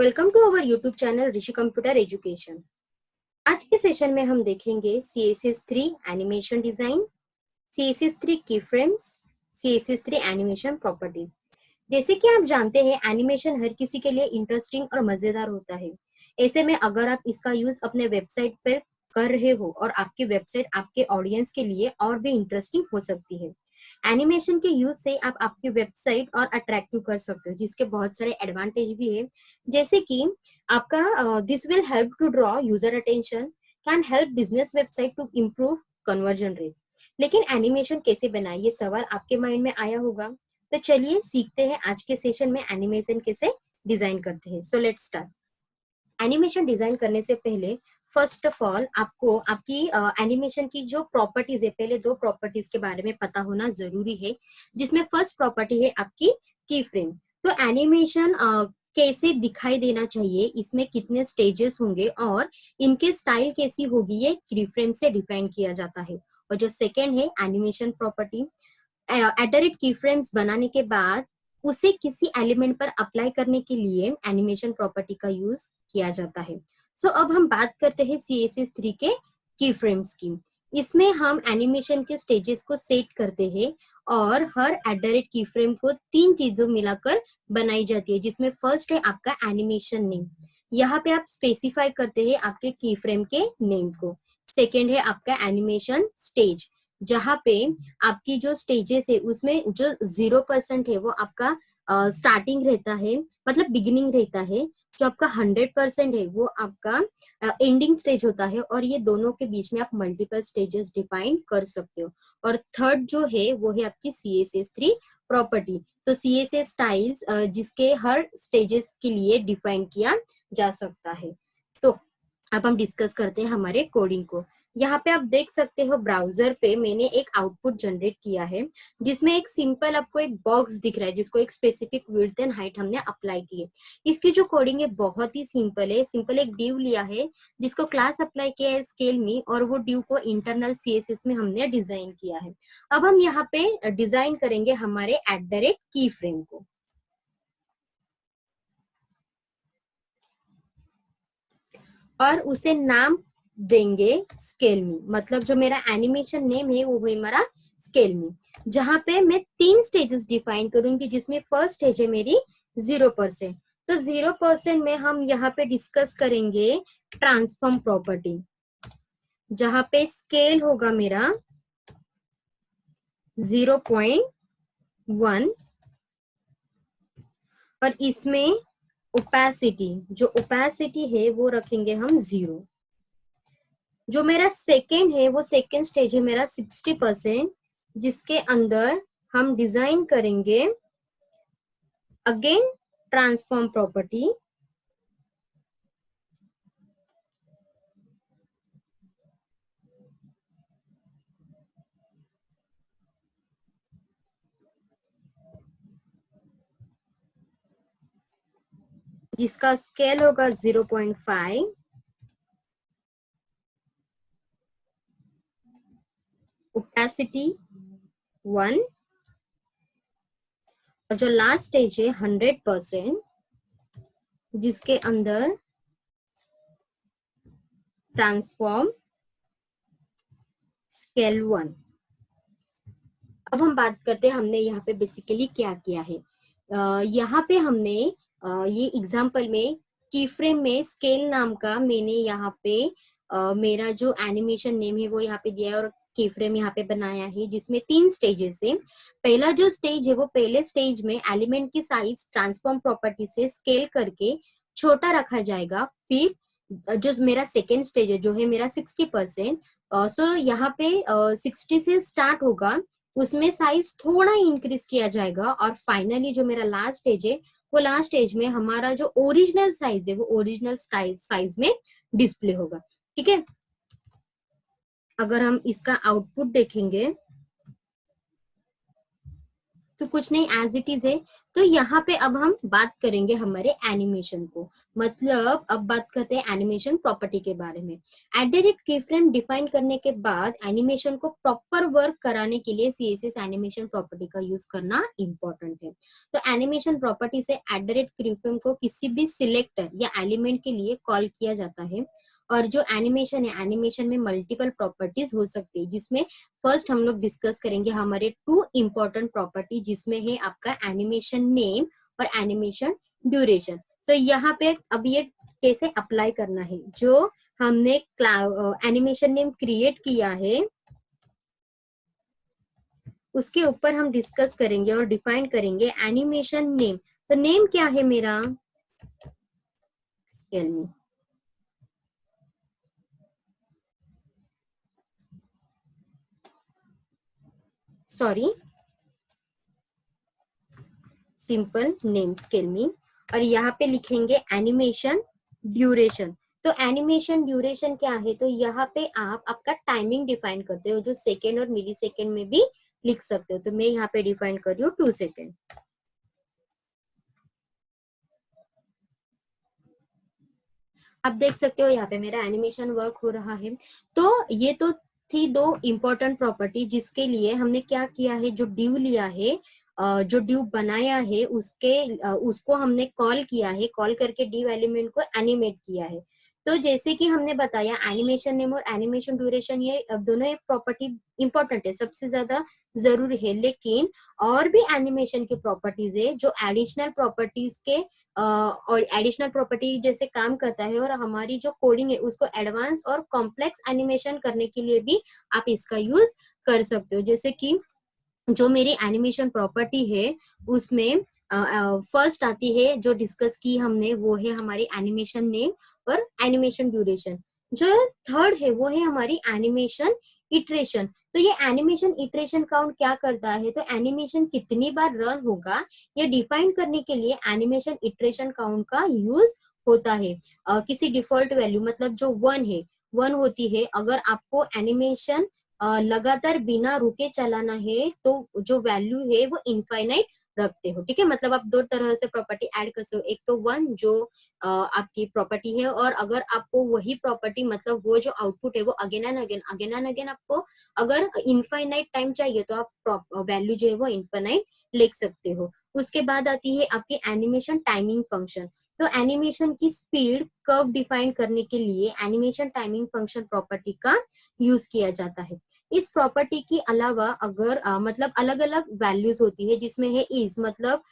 Welcome to our YouTube channel Rishi computer education. आज के session में हम देखेंगे CSS3 एनिमेशन डिजाइन, CSS3 की फ्रेम्स, CSS3 एनिमेशन प्रॉपर्टीज। जैसे कि आप जानते हैं, एनिमेशन हर किसी के लिए इंटरेस्टिंग और मजेदार होता है। ऐसे में अगर आप इसका यूज अपने वेबसाइट पर कर रहे हो और आपकी वेबसाइट आपके ऑडियंस के लिए और भी इंटरेस्टिंग हो सकती है। एनिमेशन के यूज से आप आपकी वेबसाइट और अट्रैक्टिव कर सकते हो, जिसके बहुत सारे एडवांटेज भी है। जैसे कि आपका this will help to draw user attention, can help business website to improve conversion rate. लेकिन एनिमेशन कैसे बनाए, ये सवाल आपके माइंड में आया होगा। तो चलिए सीखते हैं आज के सेशन में एनिमेशन कैसे डिजाइन करते हैं। So let's start. Animation design करने से पहले फर्स्ट ऑफ ऑल आपको आपकी एनिमेशन की जो प्रॉपर्टीज है, पहले दो प्रॉपर्टीज के बारे में पता होना जरूरी है, जिसमें फर्स्ट प्रॉपर्टी है आपकी की फ्रेम। तो एनिमेशन कैसे दिखाई देना चाहिए, इसमें कितने स्टेजेस होंगे और इनके स्टाइल कैसी होगी, ये की फ्रेम से डिफाइन किया जाता है। और जो सेकेंड है एनिमेशन प्रॉपर्टी, एट की फ्रेम्स बनाने के बाद उसे किसी एलिमेंट पर अप्लाई करने के लिए एनिमेशन प्रॉपर्टी का यूज किया जाता है। सो अब हम बात करते हैं CSS3 के की फ्रेम्स की। इसमें हम एनिमेशन के स्टेजेस को सेट करते हैं और हर एट की फ्रेम को तीन चीजों मिलाकर बनाई जाती है, जिसमें फर्स्ट है आपका एनिमेशन नेम। यहाँ पे आप स्पेसिफाई करते हैं आपके की फ्रेम के नेम को। सेकेंड है आपका एनिमेशन स्टेज, जहाँ पे आपकी जो स्टेजेस है उसमें जो 0% है वो आपका स्टार्टिंग रहता है, मतलब बिगिनिंग रहता है। जो आपका 100% है वो आपका एंडिंग स्टेज होता है, और ये दोनों के बीच में आप मल्टीपल स्टेजेस डिफाइन कर सकते हो। और थर्ड जो है वो है आपकी CSS3 प्रॉपर्टी। तो CSS स्टाइल्स जिसके हर स्टेजेस के लिए डिफाइन किया जा सकता है। तो अब हम डिस्कस करते हैं हमारे कोडिंग को। यहाँ पे आप देख सकते हो ब्राउजर पे मैंने एक आउटपुट जनरेट किया है, जिसमें एक सिंपल आपको एक बॉक्स दिख रहा है, जिसको एक स्पेसिफिक विड्थ एंड हाइट हमने अप्लाई की है। इसकी जो कोडिंग है बहुत ही सिंपल है। सिंपल एक डिव लिया है जिसको क्लास अप्लाई किया है स्केल में, और वो डिव को इंटरनल CSS में हमने डिजाइन किया है। अब हम यहाँ पे डिजाइन करेंगे हमारे एट की फ्रेम को, और उसे नाम देंगे स्केल मी। मतलब जो मेरा एनिमेशन नेम है वो है मेरा स्केल मी, जहां पे मैं तीन स्टेजेस डिफाइन करूंगी, जिसमें फर्स्ट स्टेज है मेरी 0%। तो 0% में हम यहाँ पे डिस्कस करेंगे ट्रांसफॉर्म प्रॉपर्टी, जहां पे स्केल होगा मेरा 0.1, और इसमें ओपेसिटी, जो ओपेसिटी है वो रखेंगे हम 0। जो मेरा सेकेंड है वो सेकेंड स्टेज है मेरा 60%, जिसके अंदर हम डिजाइन करेंगे अगेन ट्रांसफॉर्म प्रॉपर्टी, जिसका स्केल होगा 0.5, ओपेसिटी 1, और जो लास्ट स्टेज है 100%, जिसके अंदर ट्रांसफॉर्म स्केल 1। अब हम बात करते हैं हमने यहाँ पे बेसिकली क्या किया है। यहाँ पे हमने ये एग्जांपल में की फ्रेम में स्केल नाम का मैंने यहाँ पे मेरा जो एनिमेशन नेम है वो यहाँ पे दिया है, और की फ्रेम यहाँ पे बनाया है, जिसमें तीन स्टेजेस है। पहला जो स्टेज है वो पहले स्टेज में एलिमेंट की साइज ट्रांसफॉर्म प्रॉपर्टी से स्केल करके छोटा रखा जाएगा। फिर जो मेरा सेकेंड स्टेज है जो है मेरा 60%, सो यहाँ पे 60 से स्टार्ट होगा, उसमें साइज थोड़ा इंक्रीज किया जाएगा, और फाइनली जो मेरा लास्ट स्टेज है वो लास्ट स्टेज में हमारा जो ओरिजिनल साइज है वो ओरिजिनल साइज में डिस्प्ले होगा। ठीक है, अगर हम इसका आउटपुट देखेंगे तो कुछ नहीं, एज इट इज है। तो यहाँ पे अब हम बात करेंगे हमारे एनिमेशन को, मतलब अब बात करते हैं एनिमेशन प्रॉपर्टी के बारे में। एट की फ्रेम डिफाइन करने के बाद एनिमेशन को प्रॉपर वर्क कराने के लिए सीएसएस एनिमेशन प्रॉपर्टी का यूज करना इंपॉर्टेंट है। तो एनिमेशन प्रॉपर्टी से की फ्रेम को किसी भी सिलेक्टर या एलिमेंट के लिए कॉल किया जाता है। और जो एनिमेशन है, एनिमेशन में मल्टीपल प्रॉपर्टीज हो सकती है, जिसमें फर्स्ट हम लोग डिस्कस करेंगे हमारे टू इंपॉर्टेंट प्रॉपर्टी, जिसमें है आपका एनिमेशन नेम और एनिमेशन ड्यूरेशन। तो यहाँ पे अब ये कैसे अप्लाई करना है, जो हमने एनिमेशन नेम क्रिएट किया है उसके ऊपर हम डिस्कस करेंगे और डिफाइन करेंगे एनिमेशन नेम। तो नेम क्या है मेरा, स्केल में, सॉरी, सिंपल नेम स्केल में। और यहाँ पे लिखेंगे एनिमेशन ड्यूरेशन। तो एनिमेशन ड्यूरेशन क्या है, तो यहाँ पे आप आपका टाइमिंग डिफाइन करते हो, जो सेकेंड और मिली सेकेंड में भी लिख सकते हो। तो मैं यहाँ पे डिफाइन कर रही हूँ 2 सेकेंड। आप देख सकते हो यहाँ पे मेरा एनिमेशन वर्क हो रहा है। तो ये तो थी दो इंपॉर्टेंट प्रॉपर्टी, जिसके लिए हमने क्या किया है, जो ड्यू लिया है, जो ड्यू बनाया है उसको हमने कॉल किया है, कॉल करके ड्यू एलिमेंट को एनिमेट किया है। तो जैसे कि हमने बताया एनिमेशन नेम और एनिमेशन ड्यूरेशन, ये दोनों एक प्रॉपर्टी इंपॉर्टेंट है, सबसे ज्यादा जरूरी है। लेकिन और भी एनिमेशन की प्रॉपर्टीज है जो एडिशनल प्रॉपर्टीज के और एडिशनल प्रॉपर्टी जैसे काम करता है, और हमारी जो कोडिंग है उसको एडवांस और कॉम्प्लेक्स एनिमेशन करने के लिए भी आप इसका यूज कर सकते हो। जैसे कि जो मेरी एनिमेशन प्रॉपर्टी है उसमें फर्स्ट आती है, जो डिस्कस की हमने, वो है हमारी एनिमेशन नेम और एनिमेशन ड्यूरेशन। जो थर्ड है वो है हमारी एनिमेशन इटरेशन। तो ये एनिमेशन इटरेशन काउंट क्या करता है, तो एनिमेशन कितनी बार रन होगा ये डिफाइन करने के लिए एनिमेशन इटरेशन काउंट का यूज होता है। किसी डिफॉल्ट वैल्यू, मतलब जो 1 है, 1 होती है। अगर आपको एनिमेशन लगातार बिना रुके चलाना है तो जो वैल्यू है वो इनफाइनाइट रखते हो, ठीक है। मतलब आप दो तरह से प्रॉपर्टी ऐड कर सकते हो, एक तो 1 जो आपकी प्रॉपर्टी है, और अगर आपको वही प्रॉपर्टी, मतलब वो जो आउटपुट है वो अगेन एंड अगेन आपको अगर इनफाइनाइट टाइम चाहिए तो आप वैल्यू जो है वो इनफाइनाइट लिख सकते हो। उसके बाद आती है आपकी एनिमेशन टाइमिंग फंक्शन। तो एनिमेशन की स्पीड कर्व डिफाइन करने के लिए एनिमेशन टाइमिंग फंक्शन प्रॉपर्टी का यूज किया जाता है। इस प्रॉपर्टी के अलावा अगर मतलब अलग अलग वैल्यूज होती है, जिसमें है इज, मतलब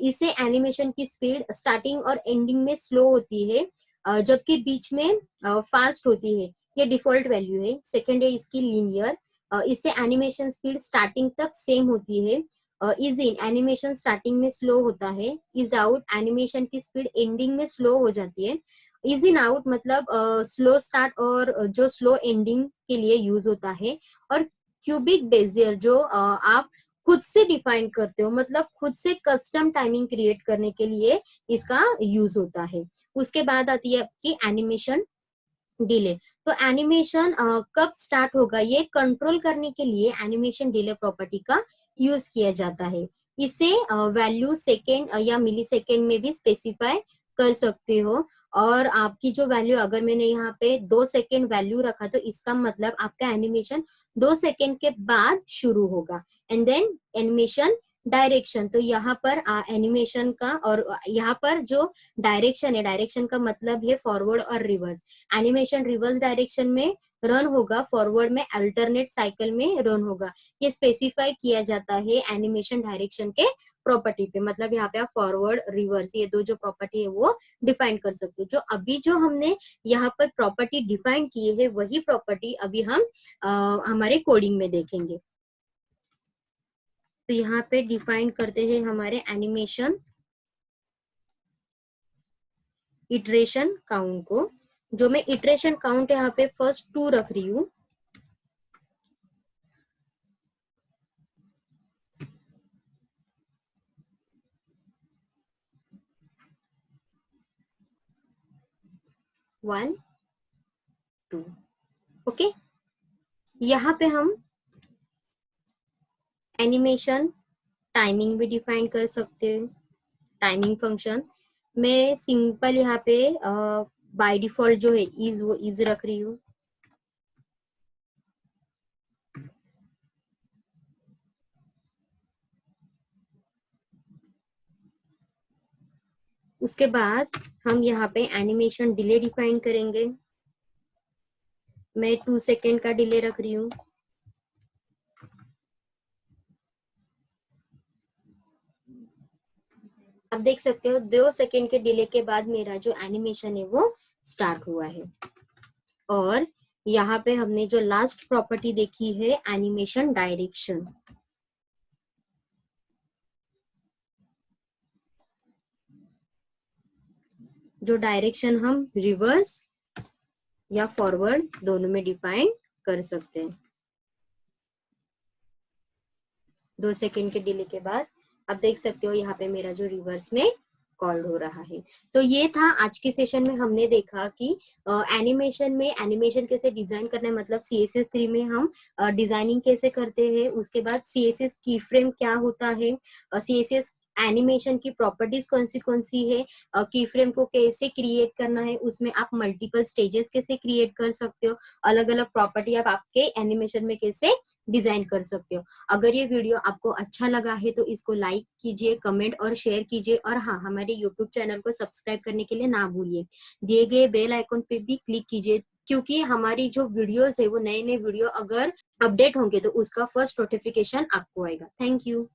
इससे एनिमेशन की स्पीड स्टार्टिंग और एंडिंग में स्लो होती है, जबकि बीच में फास्ट होती है। ये डिफॉल्ट वैल्यू है। सेकेंड है इसकी लीनियर, इससे एनिमेशन स्पीड स्टार्टिंग तक सेम होती है। इज इन, एनिमेशन स्टार्टिंग में स्लो होता है। इज आउट, एनिमेशन की स्पीड एंडिंग में स्लो हो जाती है। इज इन आउट मतलब स्लो स्टार्ट और जो स्लो एंडिंग के लिए यूज होता है। और क्यूबिक बेजियर जो आप खुद से डिफाइन करते हो, मतलब खुद से कस्टम टाइमिंग क्रिएट करने के लिए इसका यूज होता है। उसके बाद आती है आपकी एनिमेशन डिले। तो एनिमेशन कब स्टार्ट होगा ये कंट्रोल करने के लिए एनिमेशन डिले प्रॉपर्टी का यूज किया जाता है। इसे वैल्यू सेकेंड या मिली सेकेंड में भी स्पेसिफाई कर सकते हो। और आपकी जो वैल्यू, अगर मैंने यहाँ पे 2 सेकेंड वैल्यू रखा तो इसका मतलब आपका एनिमेशन 2 सेकेंड के बाद शुरू होगा। एंड देन एनिमेशन डायरेक्शन, तो यहाँ पर एनिमेशन का, और यहाँ पर जो डायरेक्शन है, डायरेक्शन का मतलब है फॉरवर्ड और रिवर्स। एनिमेशन रिवर्स डायरेक्शन में रन होगा, फॉरवर्ड में अल्टरनेट साइकिल में रन होगा। ये स्पेसिफाई किया जाता है एनिमेशन डायरेक्शन के प्रॉपर्टी पे। मतलब यहाँ पे आप फॉरवर्ड रिवर्स ये दो जो प्रॉपर्टी है वो डिफाइन कर सकते हो। जो अभी जो हमने यहाँ पर प्रॉपर्टी डिफाइन की है वही प्रॉपर्टी अभी हम हमारे कोडिंग में देखेंगे। तो यहाँ पे डिफाइन करते हैं हमारे एनिमेशन इटरेशन काउंट को। जो मैं इटरेशन काउंट यहाँ पे फर्स्ट 2 रख रही हूँ। One, 2, okay. यहाँ पे हम एनिमेशन टाइमिंग भी डिफाइन कर सकते हो, टाइमिंग फंक्शन। मैं सिंपल यहाँ पे बाय डिफॉल्ट जो है इज, वो इज रख रही हूँ। उसके बाद हम यहाँ पे एनिमेशन डिले डिफाइन करेंगे। मैं 2 सेकेंड का डिले रख रही हूँ। आप देख सकते हो 2 सेकेंड के डिले के बाद मेरा जो एनिमेशन है वो स्टार्ट हुआ है। और यहाँ पे हमने जो लास्ट प्रॉपर्टी देखी है एनिमेशन डायरेक्शन, जो डायरेक्शन हम रिवर्स या फॉरवर्ड दोनों में डिफाइन कर सकते हैं। 2 सेकेंड के डिले के बाद आप देख सकते हो यहाँ पे मेरा जो रिवर्स में कॉल्ड हो रहा है। तो ये था आज के सेशन में, हमने देखा कि एनिमेशन में एनिमेशन कैसे डिजाइन करना है, मतलब CSS3 में हम डिजाइनिंग कैसे करते हैं, उसके बाद CSS की फ्रेम क्या होता है, CSS एनिमेशन की प्रॉपर्टीज कौन सी है, की फ्रेम को कैसे क्रिएट करना है, उसमें आप मल्टीपल स्टेजेस कैसे क्रिएट कर सकते हो, अलग अलग प्रॉपर्टी आप आपके एनिमेशन में कैसे डिजाइन कर सकते हो। अगर ये वीडियो आपको अच्छा लगा है तो इसको लाइक कीजिए, कमेंट और शेयर कीजिए, और हाँ, हमारे यूट्यूब चैनल को सब्सक्राइब करने के लिए ना भूलिए। दिए गए बेल आइकन पे भी क्लिक कीजिए, क्योंकि हमारी जो वीडियोस है वो नए नए वीडियो अगर अपडेट होंगे तो उसका फर्स्ट नोटिफिकेशन आपको आएगा। Thank you.